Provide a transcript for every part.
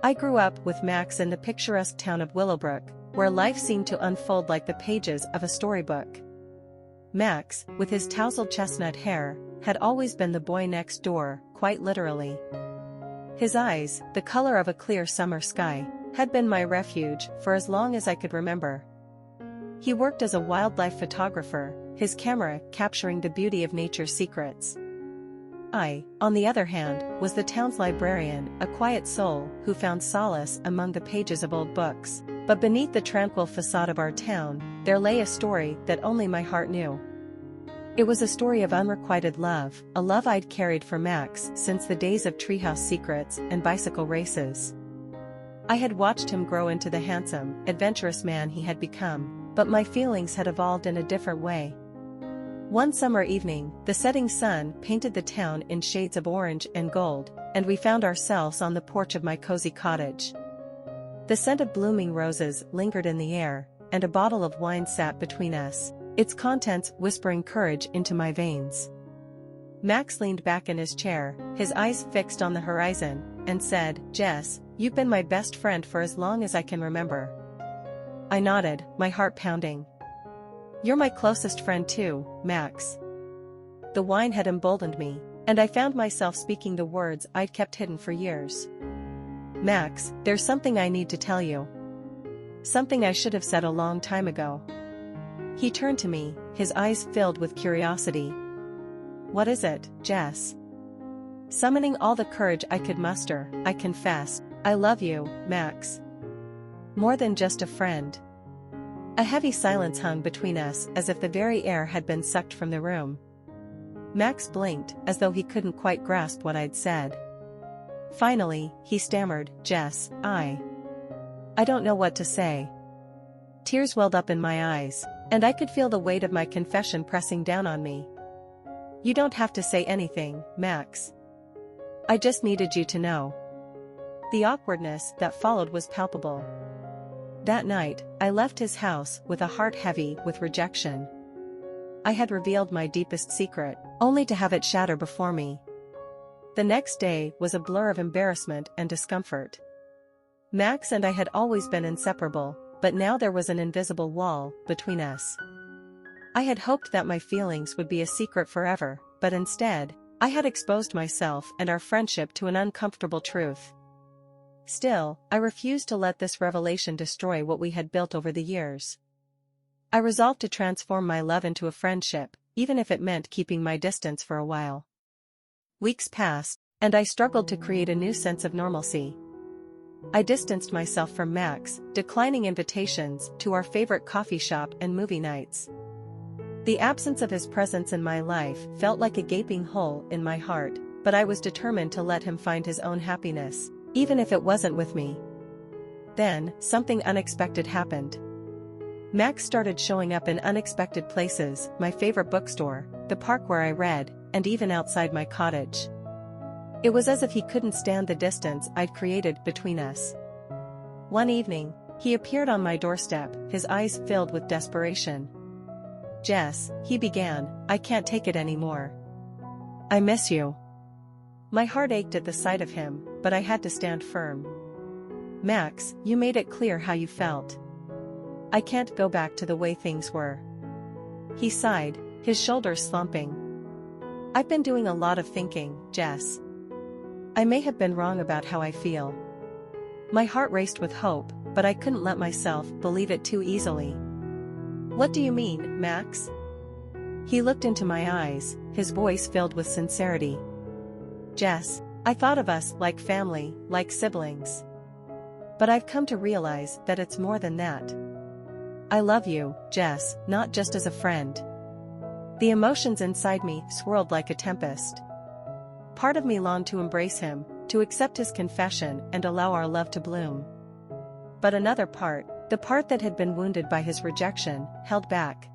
I grew up with Max in the picturesque town of Willowbrook, where life seemed to unfold like the pages of a storybook. Max, with his tousled chestnut hair, had always been the boy next door, quite literally. His eyes, the color of a clear summer sky, had been my refuge for as long as I could remember. He worked as a wildlife photographer, his camera capturing the beauty of nature's secrets. I, on the other hand, was the town's librarian, a quiet soul who found solace among the pages of old books. But beneath the tranquil facade of our town, there lay a story that only my heart knew. It was a story of unrequited love, a love I'd carried for Max since the days of treehouse secrets and bicycle races. I had watched him grow into the handsome, adventurous man he had become, but my feelings had evolved in a different way. One summer evening, the setting sun painted the town in shades of orange and gold, and we found ourselves on the porch of my cozy cottage. The scent of blooming roses lingered in the air, and a bottle of wine sat between us, its contents whispering courage into my veins. Max leaned back in his chair, his eyes fixed on the horizon, and said, "Jess, you've been my best friend for as long as I can remember." I nodded, my heart pounding. "You're my closest friend too, Max." The wine had emboldened me, and I found myself speaking the words I'd kept hidden for years. "Max, there's something I need to tell you. Something I should have said a long time ago." He turned to me, his eyes filled with curiosity. "What is it, Jess?" Summoning all the courage I could muster, I confessed, "I love you, Max. More than just a friend." A heavy silence hung between us as if the very air had been sucked from the room. Max blinked, as though he couldn't quite grasp what I'd said. Finally, he stammered, "Jess, I don't know what to say." Tears welled up in my eyes, and I could feel the weight of my confession pressing down on me. "You don't have to say anything, Max. I just needed you to know." The awkwardness that followed was palpable. That night, I left his house with a heart heavy with rejection. I had revealed my deepest secret, only to have it shatter before me. The next day was a blur of embarrassment and discomfort. Max and I had always been inseparable, but now there was an invisible wall between us. I had hoped that my feelings would be a secret forever, but instead, I had exposed myself and our friendship to an uncomfortable truth. Still, I refused to let this revelation destroy what we had built over the years. I resolved to transform my love into a friendship, even if it meant keeping my distance for a while. Weeks passed, and I struggled to create a new sense of normalcy. I distanced myself from Max, declining invitations to our favorite coffee shop and movie nights. The absence of his presence in my life felt like a gaping hole in my heart, but I was determined to let him find his own happiness, even if it wasn't with me. Then, something unexpected happened. Max started showing up in unexpected places, my favorite bookstore, the park where I read, and even outside my cottage. It was as if he couldn't stand the distance I'd created between us. One evening, he appeared on my doorstep, his eyes filled with desperation. "Jess," he began, "I can't take it anymore. I miss you." My heart ached at the sight of him, but I had to stand firm. "Max, you made it clear how you felt. I can't go back to the way things were." He sighed, his shoulders slumping. "I've been doing a lot of thinking, Jess. I may have been wrong about how I feel." My heart raced with hope, but I couldn't let myself believe it too easily. "What do you mean, Max?" He looked into my eyes, his voice filled with sincerity. "Jess, I thought of us like family, like siblings. But I've come to realize that it's more than that. I love you, Jess, not just as a friend." The emotions inside me swirled like a tempest. Part of me longed to embrace him, to accept his confession and allow our love to bloom. But another part, the part that had been wounded by his rejection, held back.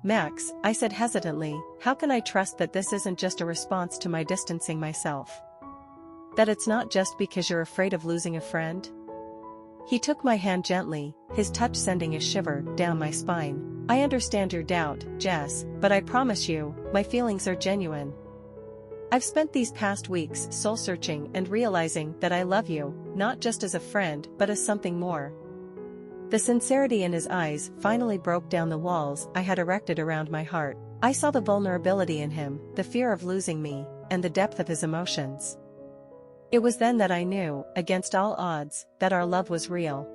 "Max," I said hesitantly, "how can I trust that this isn't just a response to my distancing myself? That it's not just because you're afraid of losing a friend?" He took my hand gently, his touch sending a shiver down my spine. "I understand your doubt, Jess, but I promise you, my feelings are genuine. I've spent these past weeks soul-searching and realizing that I love you, not just as a friend but as something more. The sincerity in his eyes finally broke down the walls I had erected around my heart. I saw the vulnerability in him, the fear of losing me, and the depth of his emotions. It was then that I knew, against all odds, that our love was real.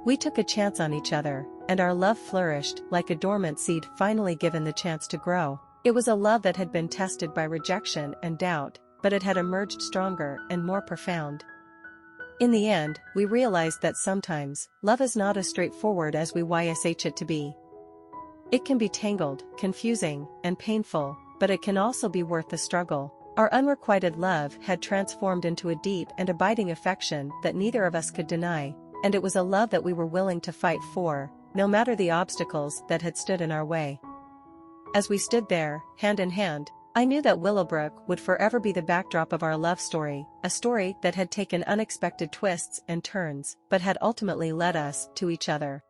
We took a chance on each other, and our love flourished like a dormant seed finally given the chance to grow. It was a love that had been tested by rejection and doubt, but it had emerged stronger and more profound. In the end, we realized that sometimes, love is not as straightforward as we wish it to be. It can be tangled, confusing, and painful, but it can also be worth the struggle. Our unrequited love had transformed into a deep and abiding affection that neither of us could deny, and it was a love that we were willing to fight for, no matter the obstacles that had stood in our way. As we stood there, hand in hand, I knew that Willowbrook would forever be the backdrop of our love story, a story that had taken unexpected twists and turns, but had ultimately led us to each other.